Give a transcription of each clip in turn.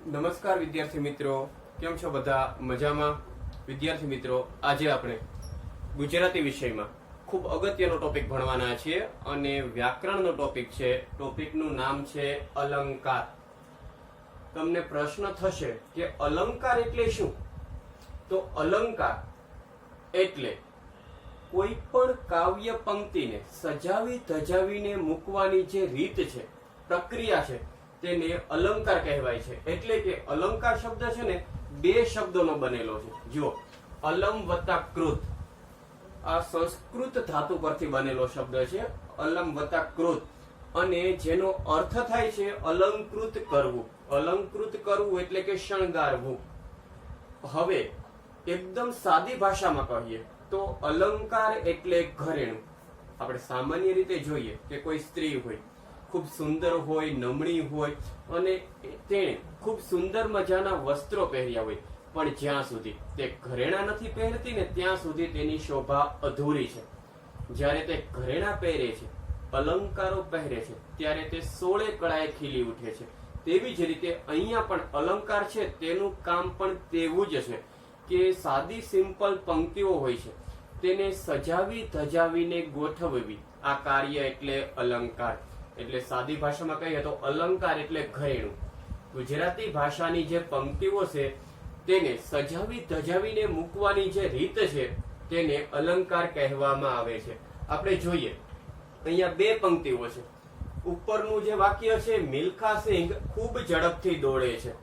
નમસ્કાર વિદ્યાર્થી મિત્રો, કેમ છો બધા? મજામાં? વિદ્યાર્થી મિત્રો, આજે આપણે ગુજરાતી વિષયમાં ખૂબ અગત્યનો ટોપિક ભણવાના છીએ અને વ્યાકરણનો ટોપિક છે. ટોપિકનું નામ છે અલંકાર. તમને પ્રશ્ન થશે કે અલંકાર એટલે શું? તો અલંકાર એટલે કોઈ પણ કાવ્ય પંક્તિને સજાવી ધજાવીને મૂકવાની જે રીત છે, પ્રક્રિયા છે, તેને અલંકાર કહેવાય છે. એટલે કે અલંકાર શબ્દ છે ને બે શબ્દોનો બનેલો છે. જો અલમ વત્તા કૃત, આ સંસ્કૃત ધાતુ પરથી બનેલો શબ્દ છે, અલમ વત્તા કૃત, અને જેનો અર્થ થાય છે અલંકૃત કરવું. અલંકૃત કરવું એટલે કે શણગારવું. હવે એકદમ સાદી ભાષામાં કહીએ તો અલંકાર એટલે ઘરેણું. આપણે સામાન્ય રીતે જોઈએ કે કોઈ સ્ત્રી હોય, ખૂબ સુંદર હોય, નમણી હોય, અને તેણે ખૂબ સુંદર મજાના વસ્ત્રો પહેર્યા હોય, પણ જ્યાં સુધી તે ઘરેણા નથી પહેરતી ને ત્યાં સુધી તેની શોભા અધૂરી છે. જ્યારે તે ઘરેણા પહેરે છે, અલંકારો પહેરે છે, ત્યારે તે 16 કળાએ ખીલી ઉઠે છે. તેવી જ રીતે અહીંયા પણ અલંકાર છે, તેનું કામ પણ તેવું જ છે કે સાદી સિમ્પલ પંક્તિઓ હોય છે, તેને સજાવી ધજાવીને ગોઠવવી, આ કાર્ય એટલે અલંકાર. એટલે સાદી ભાષામાં કહીએ તો અલંકાર એટલે ઘરેણું. ગુજરાતી ભાષાની જે પંક્તિઓ છે તેને સજાવી ધજાવીને મૂકવાની જે રીત છે તેને અલંકાર કહેવામાં આવે છે. આપણે જોઈએ અહીંયા બે પંક્તિઓ છે. ઉપરનું જે વાક્ય છે, મિલ્ખા સિંહ ખૂબ ઝડપથી દોડે છે.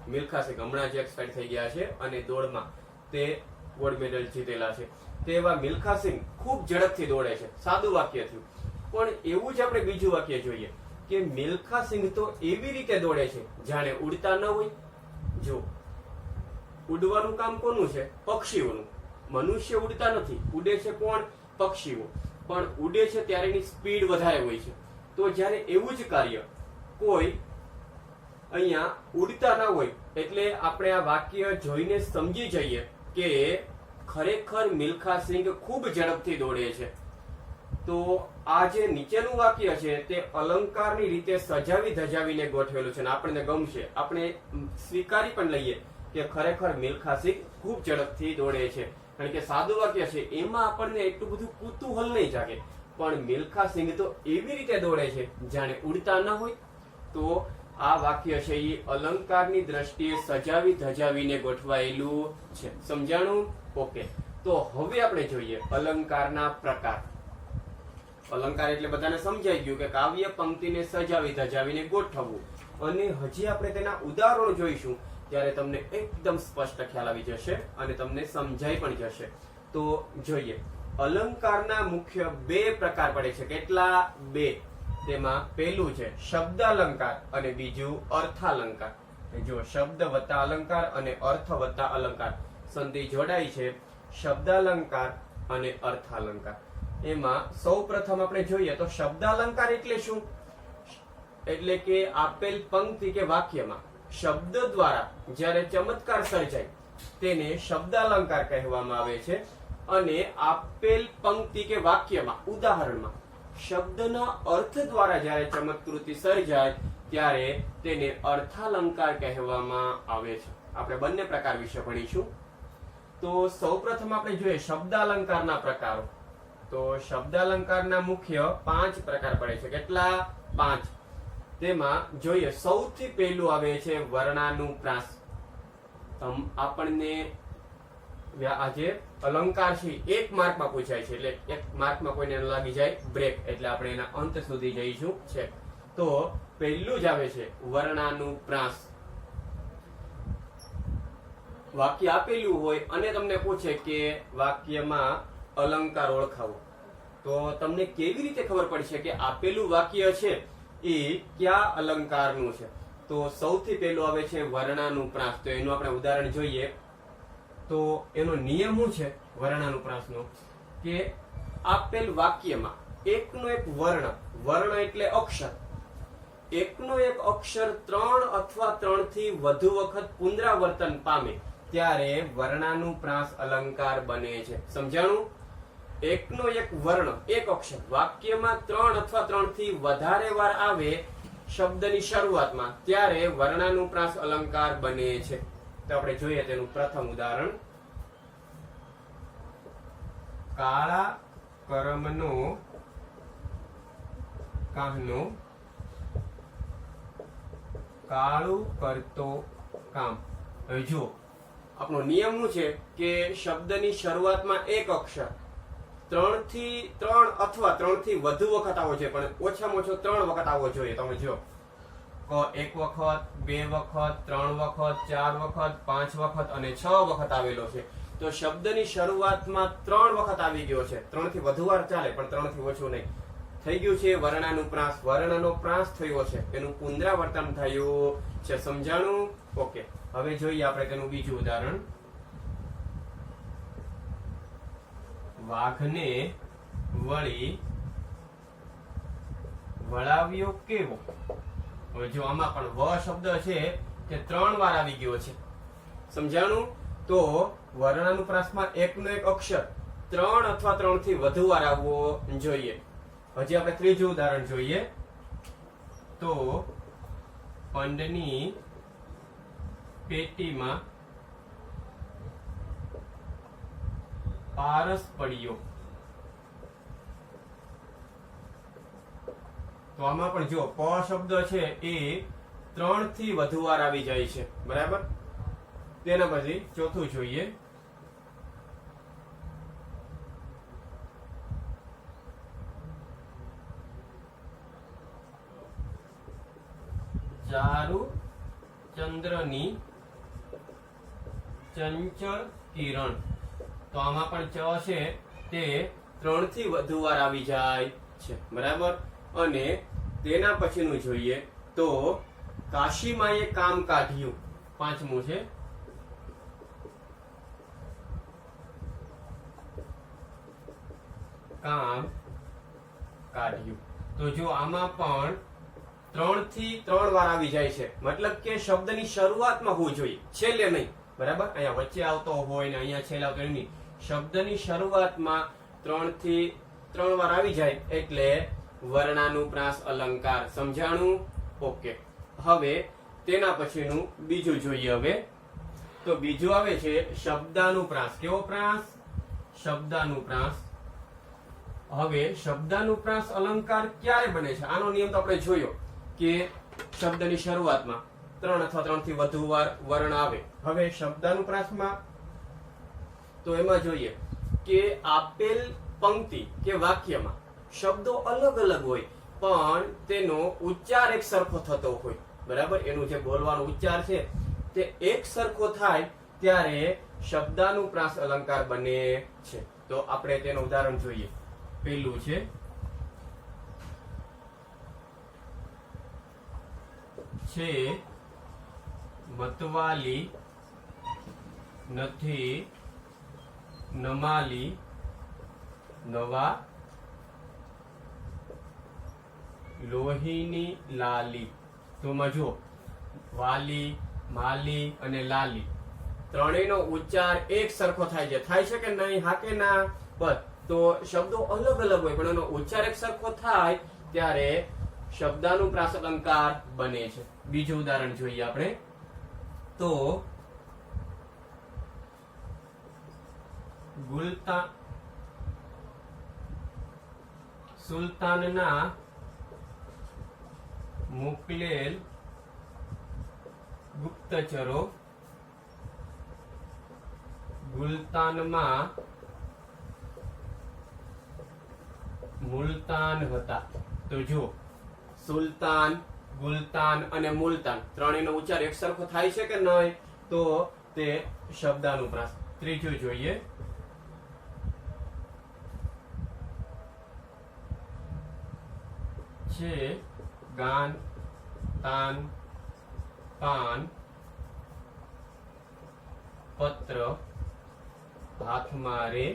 મિલ્ખા સિંહ હમણાં જ એક્સપાયર થઈ ગયા છે અને દોડમાં તે ગોલ્ડ મેડલ જીતેલા છે. તેવા મિલ્ખા સિંહ ખૂબ ઝડપથી દોડે છે. સાદું વાક્ય થયું. પણ એવું જ આપણે બીજું વાક્ય જોઈએ કે મિલ્ખા સિંહ તો એવી રીતે દોડે છે જાણે ઉડતા ન હોય. જો ઉડવાનું કામ કોનું છે? પક્ષીઓનું. મનુષ્ય ઉડતા નથી, ઉડે છે કોણ? પક્ષીઓ. પણ ઉડે છે ત્યારે એની સ્પીડ વધારે હોય છે. તો જ્યારે એવું જ કાર્ય કોઈ અહીંયા ઉડતા ના હોય, એટલે આપણે આ વાક્ય જોઈને સમજી જઈએ કે ખરેખર મિલ્ખા સિંહ ખૂબ ઝડપથી દોડે છે. તો આ જે નીચેનું વાક્ય છે તે અલંકારની રીતે સજાવી ધજાવીને ગોઠવેલું છે અને આપણને ગમશે. આપણે સ્વીકારી પણ લઈએ કે ખરેખર મિલ્ખા સિંહ ખૂબ ઝડપથી દોડે છે. કારણ કે સાદું વાક્ય છે, એમાં આપણને એટલું બધું કુતૂહલ નહીં જાગે. પણ મિલ્ખા સિંહ તો એવી રીતે દોડે છે જાણે ઉડતા ન હોય. તો આ વાક્ય છે એ અલંકારની દ્રષ્ટિએ સજાવી ધજાવીને ગોઠવાયેલું છે. સમજાણું? ઓકે. તો હવે આપણે જોઈએ અલંકારના પ્રકાર. અલંકાર એટલે બધાને સમજાઈ ગયું કે કાવ્ય પંક્તિને સજાવી ધજાવીને ગોઠવવું. અને હજી આપણે તેના ઉદાહરણો જોઈશું ત્યારે તમને એકદમ સ્પષ્ટ ખ્યાલ આવી જશે અને તમને સમજાઈ પણ જશે. તો જોઈએ અલંકારના મુખ્ય બે પ્રકાર પડે છે. કેટલા? બે. તેમાં પહેલું છે શબ્દાલંકાર અને બીજું અર્થાલંકાર. જો શબ્દ વત્તા અલંકાર અને અર્થ વત્તા અલંકાર સંધિ જોડાઈ છે, શબ્દાલંકાર અને અર્થાલંકાર. એમાં સૌ પ્રથમ આપણે જોઈએ તો શબ્દાલંકાર એટલે શું? એટલે કે આપેલ પંક્તિ કે વાક્યમાં શબ્દ દ્વારા જ્યારે ચમત્કાર સર્જાય તેને શબ્દાલંકાર કહેવામાં આવે છે. અને આપેલ પંક્તિ કે વાક્યમાં, ઉદાહરણમાં શબ્દના અર્થ દ્વારા જ્યારે ચમત્કૃતિ સર્જાય ત્યારે તેને અર્થાલંકાર કહેવામાં આવે છે. આપણે બંને પ્રકાર વિશે ભણીશું. તો સૌપ્રથમ આપણે જોઈએ શબ્દાલંકારના પ્રકારો. તો શબ્દાલંકારના મુખ્ય 5 પ્રકાર પડે છે. કેટલા? 5. તેમાં જોઈએ સૌથી પહેલું આવે છે વર્ણાનુપ્રાસ. આપણને આજે અલંકાર છે 1 માર્કમાં પૂછાય છે, એટલે 1 માર્કમાં કોઈને લાગી જાય બ્રેક, એટલે આપણે એના અંત સુધી જઈશું છે. તો પહેલું જ આવે છે વર્ણાનુપ્રાસ. વાક્ય આપેલું હોય અને તમને પૂછે કે વાક્યમાં અલંકાર ઓળખાવો, તો તમને કેવી રીતે ખબર પડશે કે આપેલું વાક્ય છે એ કયા અલંકારનું છે? તો સૌથી પહેલું આવે છે વર્ણાનુપ્રાસ. તો એનું આપણે ઉદાહરણ જોઈએ. તો એનો નિયમ શું છે વર્ણાનુપ્રાસનો? કે આપેલ વાક્યમાં એકનો એક વર્ણ, વર્ણ એટલે અક્ષર, એકનો એક અક્ષર 3 અથવા 3 થી વધુ વખત પુનરાવર્તન પામે ત્યારે વર્ણાનુપ્રાસ અલંકાર બને છે. સમજાણું? એકનો એક વર્ણ, એક અક્ષર વાક્યમાં 3 અથવા 3 થી વધારે વાર આવે શબ્દની શરૂઆતમાં ત્યારે વર્ણાનુપ્રાસ અલંકાર બને છે. તો આપણે જોઈએ તેનું પ્રથમ ઉદાહરણ. કાળા કરમનો કાહનો કાળું કરતો કામ. હવે જુઓ, આપણો નિયમ શું છે કે શબ્દની શરૂઆતમાં એક અક્ષર 3 થી 3 અથવા 3 થી વધુ વખત આવવો જોઈએ, પણ ઓછામાં ઓછો 3 વખત આવવો જોઈએ. તમે જો એક વખત, 2 વખત, 3 વખત, 4 વખત, 5 વખત અને 6 વખત આવેલો છે. તો શબ્દની શરૂઆતમાં 3 વખત આવી ગયો છે. 3 થી વધુ વાર ચાલે, પણ 3 થી ઓછું નહીં. થઈ ગયું છે વર્ણાનુપ્રાસ. વર્ણનો પ્રાસ થયો છે, તેનું પુનરાવર્તન થયું છે. સમજાણું? ઓકે. હવે જોઈએ આપણે તેનું બીજું ઉદાહરણ. વાઘને વળી વળાવ્યો કેવો. હવે જો આમાં પણ વ શબ્દ છે તે 3 વાર આવી ગયો છે. સમજાણું? તો વર્ણાનુપ્રાસમાં એકનો એક અક્ષર 3 અથવા 3 થી વધુ વાર આવવો જોઈએ. હજી આપણે ત્રીજું ઉદાહરણ જોઈએ. તો પંડની પેટીમાં પારસ પડ્યો. તો આમાં પણ જો પ શબ્દ છે એ 3 થી વધુ વાર આવી જાય છે. બરાબર? તેના પછી ચોથું જોઈએ. ચારુ ચંદ્રની ચંચળ કિરણ. તો આમાં પણ ચ છે તે 3 થી વધુ વાર આવી જાય છે. બરાબર? અને તેના પછીનું જોઈએ તો કાશીમાએ કામ કાઢ્યું. પાંચમું છે કામ કાઢ્યું. તો જો આમાં પણ 3 થી 3 વાર આવી જાય છે. મતલબ કે શબ્દની શરૂઆતમાં હોવું જોઈએ, છેલ્લે નહીં. બરાબર? અહીંયા વચ્ચે આવતો હોય ને અહીંયા છેલ્લે આવતો નહીં. શબ્દની શરૂઆતમાં 3 થી 3 વાર આવી જાય એટલે વર્ણાનુપ્રાસ અલંકાર. સમજાણું? ઓકે. હવે તેના પછીનું બીજું જોઈએ. હવે તો બીજું આવે છે શબ્દાનુપ્રાસ. કેવો પ્રાસ? શબ્દાનુપ્રાસ. હવે શબ્દાનુપ્રાસ અલંકાર ક્યારે બને છે? આનો નિયમ તો આપણે જોયો કે શબ્દની શરૂઆતમાં 3 અથવા 3 થી વધુ વાર વર્ણ આવે. હવે શબ્દાનુપ્રાસમાં તો એમાં જોઈએ કે આપેલ પંક્તિ કે વાક્યમાં શબ્દો અલગ અલગ હોય પણ તેનો ઉચ્ચાર એક સરખો થતો હોય. બરાબર? એનું જે બોલવાનો ઉચ્ચાર છે તે એક સરખો થાય ત્યારે શબ્દાનુપ્રાસ અલંકાર બને છે. તો આપણે તેનું ઉદાહરણ જોઈએ. પહેલું છે મતવાલી નથી નમાલી નવા લોહીની લાલી. તો જો વાલી, માલી અને લાલી ત્રણેયનો ઉચ્ચાર એક સરખો થાય છે. થાય છે કે નહીં? હા કે ના? બસ. તો શબ્દો અલગ અલગ હોય પણ એનો ઉચ્ચાર એક સરખો થાય ત્યારે શબ્દાનુપ્રાસ અલંકાર બને છે. બીજું ઉદાહરણ જોઈએ આપણે. તો સુલતાનના મોકલેલ ગુપ્તચરો ગુલતાનમાં મુલતાન હતા. તો જો સુલતાન, ગુલતાન અને મુલતાન ત્રણેયનો ઉચ્ચાર એક સરખો થાય છે કે નહીં? તો તે શબ્દાનુપ્રાસ. ત્રીજું જોઈએ. છે ગાન, તાન, પાન, પત્ર, હાથમાં રે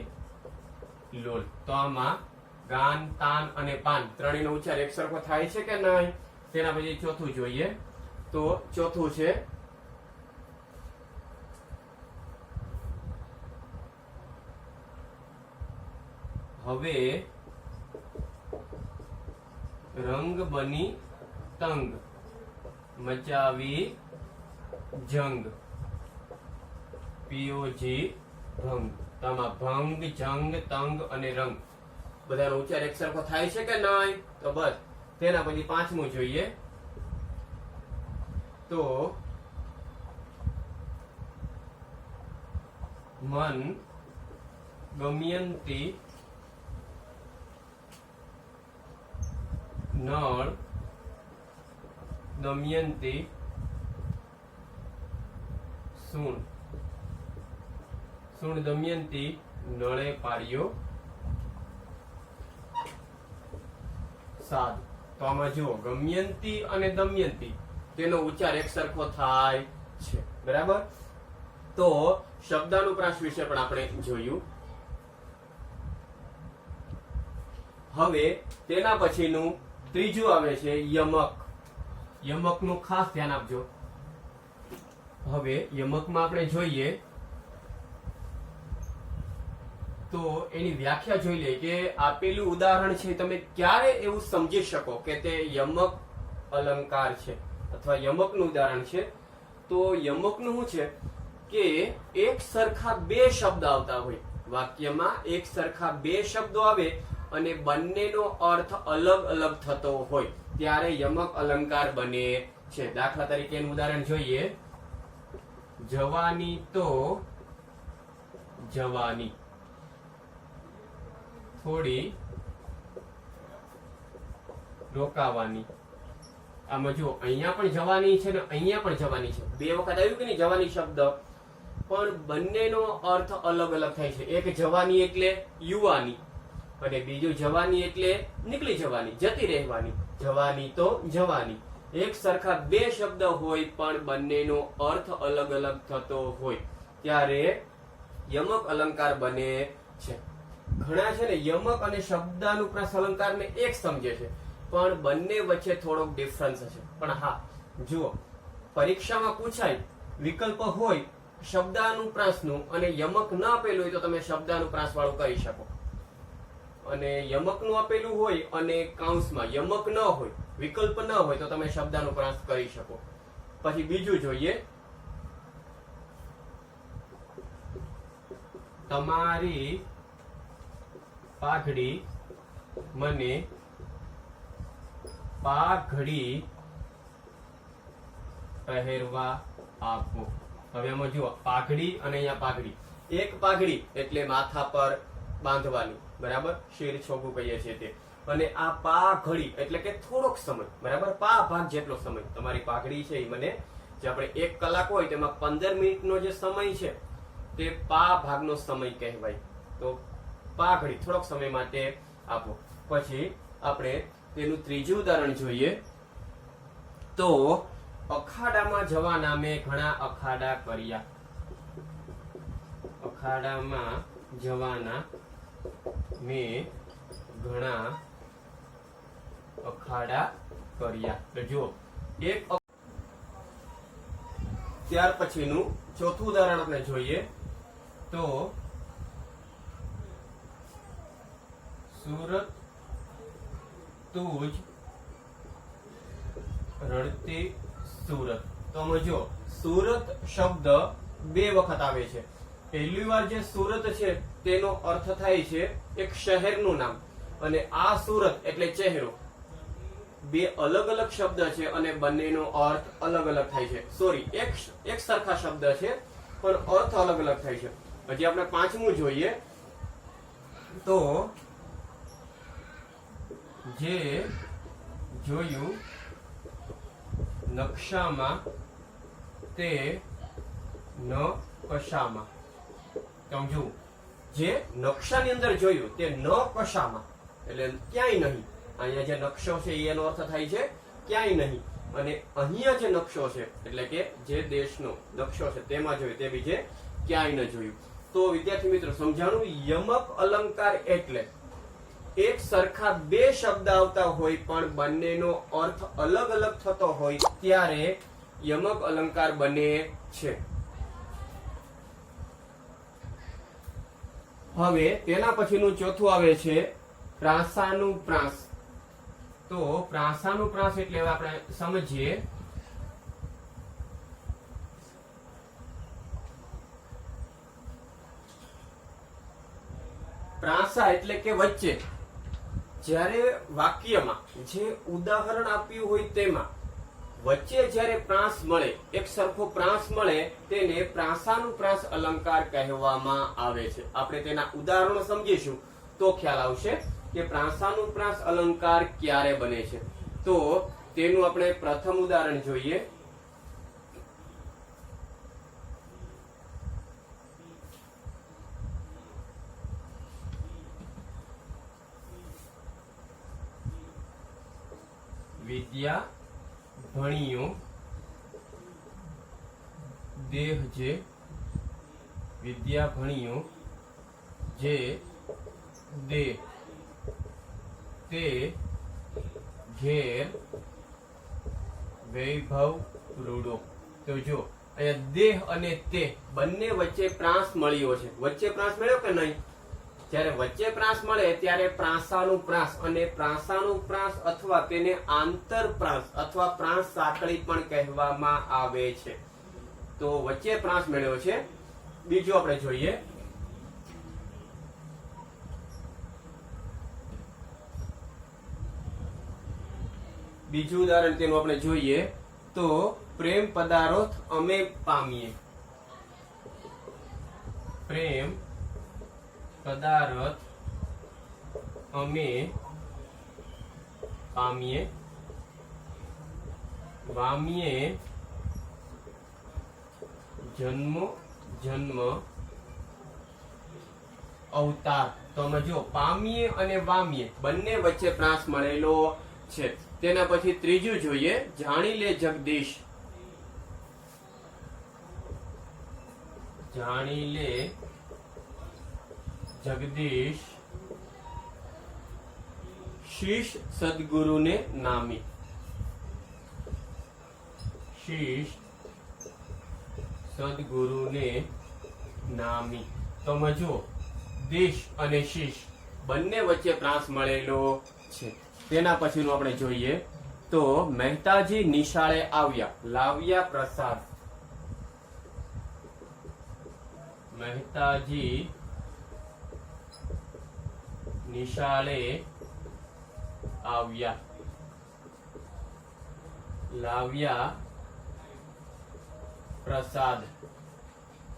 લોલ. તો આમાં ગાન, તાન અને પાન ત્રણેયનો ઉચ્ચાર એક સરખો થાય છે કે નહીં? તેના પછી ચોથું જોઈએ. તો ચોથું છે હવે રંગ બની તંગ. મચાવી જંગ, POG ભંગ. તો આમાં ભંગ, જંગ, તંગ અને રંગ બધાનો ઉચ્ચાર એક સરખો થાય છે કે નહીં? તો બસ તેના પછી પાંચમું જોઈએ. તો મન ગમ્યંતી નળ દમયંતી સુણ, સુણ દમયંતી નળે પાડ્યો સાદ. તો આમાં જુઓ ગમ્યંતી અને દમયંતી તેનો ઉચ્ચાર એક સરખો થાય છે, બરાબર. તો શબ્દાનુપ્રાસ વિશે પણ આપણે જોયું. હવે તેના પછીનું ત્રીજું આવે છે યમક. યમકનું ખાસ ધ્યાન આપજો. હવે યમકમાં આપણે જોઈએ તો એની વ્યાખ્યા જોઈ લઈએ કે આપેલું ઉદાહરણ છે તમે ક્યારે એવું સમજી શકો કે તે યમક અલંકાર છે અથવા યમકનું ઉદાહરણ છે. તો યમકનું શું છે કે એક સરખા બે શબ્દ આવતા હોય વાક્યમાં, એક સરખા બે શબ્દો આવે અને બંનેનો અર્થ અલગ અલગ થતો હોય ત્યારે યમક અલંકાર બને છે. દાખલા તરીકે એનું ઉદાહરણ જોઈએ. જવાની તો જવાની, થોડી રોકાવાની. આમાં જો અહીંયા પણ જવાની છે ને અહીંયા પણ જવાની છે, બે વખત આવ્યું કે નહીં જવાની શબ્દ, પણ બંનેનો અર્થ અલગ અલગ થાય છે. એક જવાની એટલે યુવાની અને બીજું જવાની એટલે નીકળી જવાની, જતી રહેવાની. જવાની તો જવાની. એક સરખા બે શબ્દ હોય પણ બંનેનો અર્થ અલગ અલગ થતો હોય ત્યારે યમક અલંકાર બને છે. ઘણા છે ને યમક અને શબ્દાનુપ્રાસ અલંકારને એક સમજે છે પણ બંને વચ્ચે થોડોક ડિફરન્સ છે. પણ હા જુઓ, પરીક્ષામાં પૂછાય વિકલ્પ હોય શબ્દાનુપ્રાસનું અને યમક ન આપેલું હોય તો તમે શબ્દાનુપ્રાસ વાળું કરી શકો, અને યમકનું આપેલું હોય અને કાઉન્સમાં યમક ન હોય, વિકલ્પ ન હોય તો તમે શબ્દાનુપ્રાસ કરી શકો. પછી બીજું જોઈએ. તમારી પાઘડી મને પાઘડી પહેરવા આપો. હવે આમાં જુઓ પાઘડી અને અહીંયા પાઘડી. એક પાઘડી એટલે માથા પર બાંધવાની, બરાબર, શિર છોગું કહીએ છીએ તે. અને આ પાઘડી એટલે કે થોડોક સમય, બરાબર, પા ભાગ જેટલો સમય. તમારી પાઘડી છે એ મને, જે આપણે 1 કલાક હોય તેમાં 15 મિનિટનો જે સમય છે તે પા ભાગનો સમય કહેવાય. તો પાઘડી થોડોક સમય માટે આપો. પછી આપણે તેનું ત્રીજું ઉદાહરણ જોઈએ. તો અખાડામાં જવાના મેં ઘણા અખાડા કર્યા. અખાડામાં જવાના મેં ઘણા અખાડા કર્યા. તો જો એક. ત્યાર પછીનું ચોથું ઉદાહરણ આપણે જોઈએ. તો સુરત તુજ રડતી સુરત. તો જો સુરત શબ્દ બે વખત આવે છે. પહેલી વાર જે સુરત છે તેનો અર્થ થાય છે એક શહેરનું નામ, અને આ સુરત એટલે ચહેરો. બે અલગ અલગ શબ્દ છે અને બંનેનો અર્થ અલગ અલગ થાય છે. સોરી, એક સરખા શબ્દ છે પણ અર્થ અલગ અલગ થાય છે. હજી આપણે પાંચમું જોઈએ. તો જે જોયું નકશામાં તે ન કશામાં. સમજુ, જે નકશાની અંદર જોયું તે ન કશામાં એટલે ક્યાંય નહીં. અહીંયા જે નકશો છે એનો અર્થ થાય છે ક્યાંય નહીં, અને અહીંયા જે નકશો છે એટલે કે જે દેશનો નકશો છે તેમાં જોયું, તે બીજે ક્યાંય ન જોયું. તો વિદ્યાર્થી મિત્રો સમજાણું, યમક અલંકાર એટલે એક સરખા બે શબ્દ આવતા હોય પણ બંનેનો અર્થ અલગ અલગ થતો હોય ત્યારે યમક અલંકાર બને છે. હવે તેના પછીનું ચોથું આવે છે પ્રાસાનુપ્રાસ. તો પ્રાસાનુપ્રાસ એટલે આપણે સમજીએ પ્રાસા એટલે કે વચ્ચે. જ્યારે વાક્યમાં જે ઉદાહરણ આપ્યું હોય તેમાં વચ્ચે જ્યારે પ્રાસ મળે, એક સરખો પ્રાસ મળે, તેને પ્રાસાનુપ્રાસ અલંકાર કહેવામાં આવે છે. આપણે તેના ઉદાહરણો સમજીશું તો ખ્યાલ આવશે કે પ્રાસાનુપ્રાસ અલંકાર ક્યારે બને છે. તો તેનું આપણે પ્રથમ ઉદાહરણ જોઈએ. વિદ્યા ભણિયો દેહ જે, વિદ્યા ભણિયો જે દેહ તે ઘેર વૈભવ રૂડો. તો જો અહીંયા દેહ અને તે બંને વચ્ચે પ્રાસ મળ્યો છે. વચ્ચે પ્રાસ મળ્યો કે નહીં? જ્યારે વચ્ચે પ્રાસ મળે ત્યારે પ્રાસાનુપ્રાસ અને પ્રાસાનુપ્રાસ અથવા તેને આંતરપ્રાસ અથવા પ્રાસ સાંકળી પણ કહેવામાં આવે છે. તો વચ્ચે પ્રાસ મળ્યો છે. બીજું આપણે જોઈએ. બીજું ઉદાહરણ તેનું આપણે જોઈએ તો પ્રેમ પદાર્થ અમે પામીએ. પ્રેમ પદાર્થ અમે પામીએ. વામીએ જન્મ જન્મ અવતાર. તો અમે જો પામીએ અને વામીએ બંને વચ્ચે પ્રાસ મળેલો છે. તેના પછી ત્રીજું જોઈએ, જાણી લે જગદીશ. જાણી લે જગદીશ શીશ સદગુરુને નામી. શીશ સદગુરુને નામી. તો જો દેશ અને શીશ બંને વચ્ચે પ્રાસ મળેલો છે. તેના પછીનું આપણે જોઈએ તો મહેતાજી નિશાળે આવ્યા, લાવ્યા પ્રસાદ. મહેતાજી નિશાળે આવ્યા, લાવ્યા પ્રસાદ.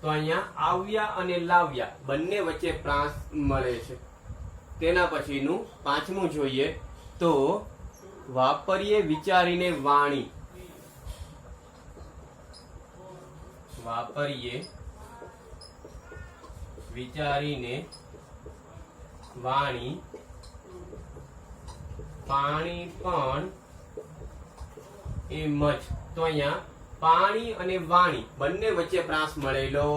તો અહીંયા આવ્યા અને લાવ્યા બંને વચ્ચે પ્રાસ મળે છે. તેના પછીનું પાંચમું જોઈએ તો વાપરીએ વિચારીને વાણી. વાપરીએ વિચારીને વાણી. પાણી પણ એમ જ. તો અહીંયા પાણી અને વાણી બંને વચ્ચે પ્રાસ મળેલો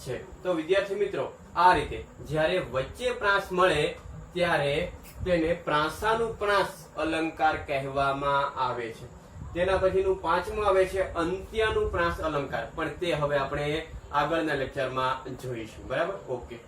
છે. તો વિદ્યાર્થી મિત્રો, આ રીતે જ્યારે વચ્ચે પ્રાસ મળે ત્યારે તેને પ્રાસાનુપ્રાસ અલંકાર કહેવામાં આવે છે. તેના પછીનું પાંચમું આવે છે અંત્યાનુપ્રાસ અલંકાર, પણ તે હવે આપણે આગળના લેક્ચરમાં જોઈશું. બરાબર? ઓકે.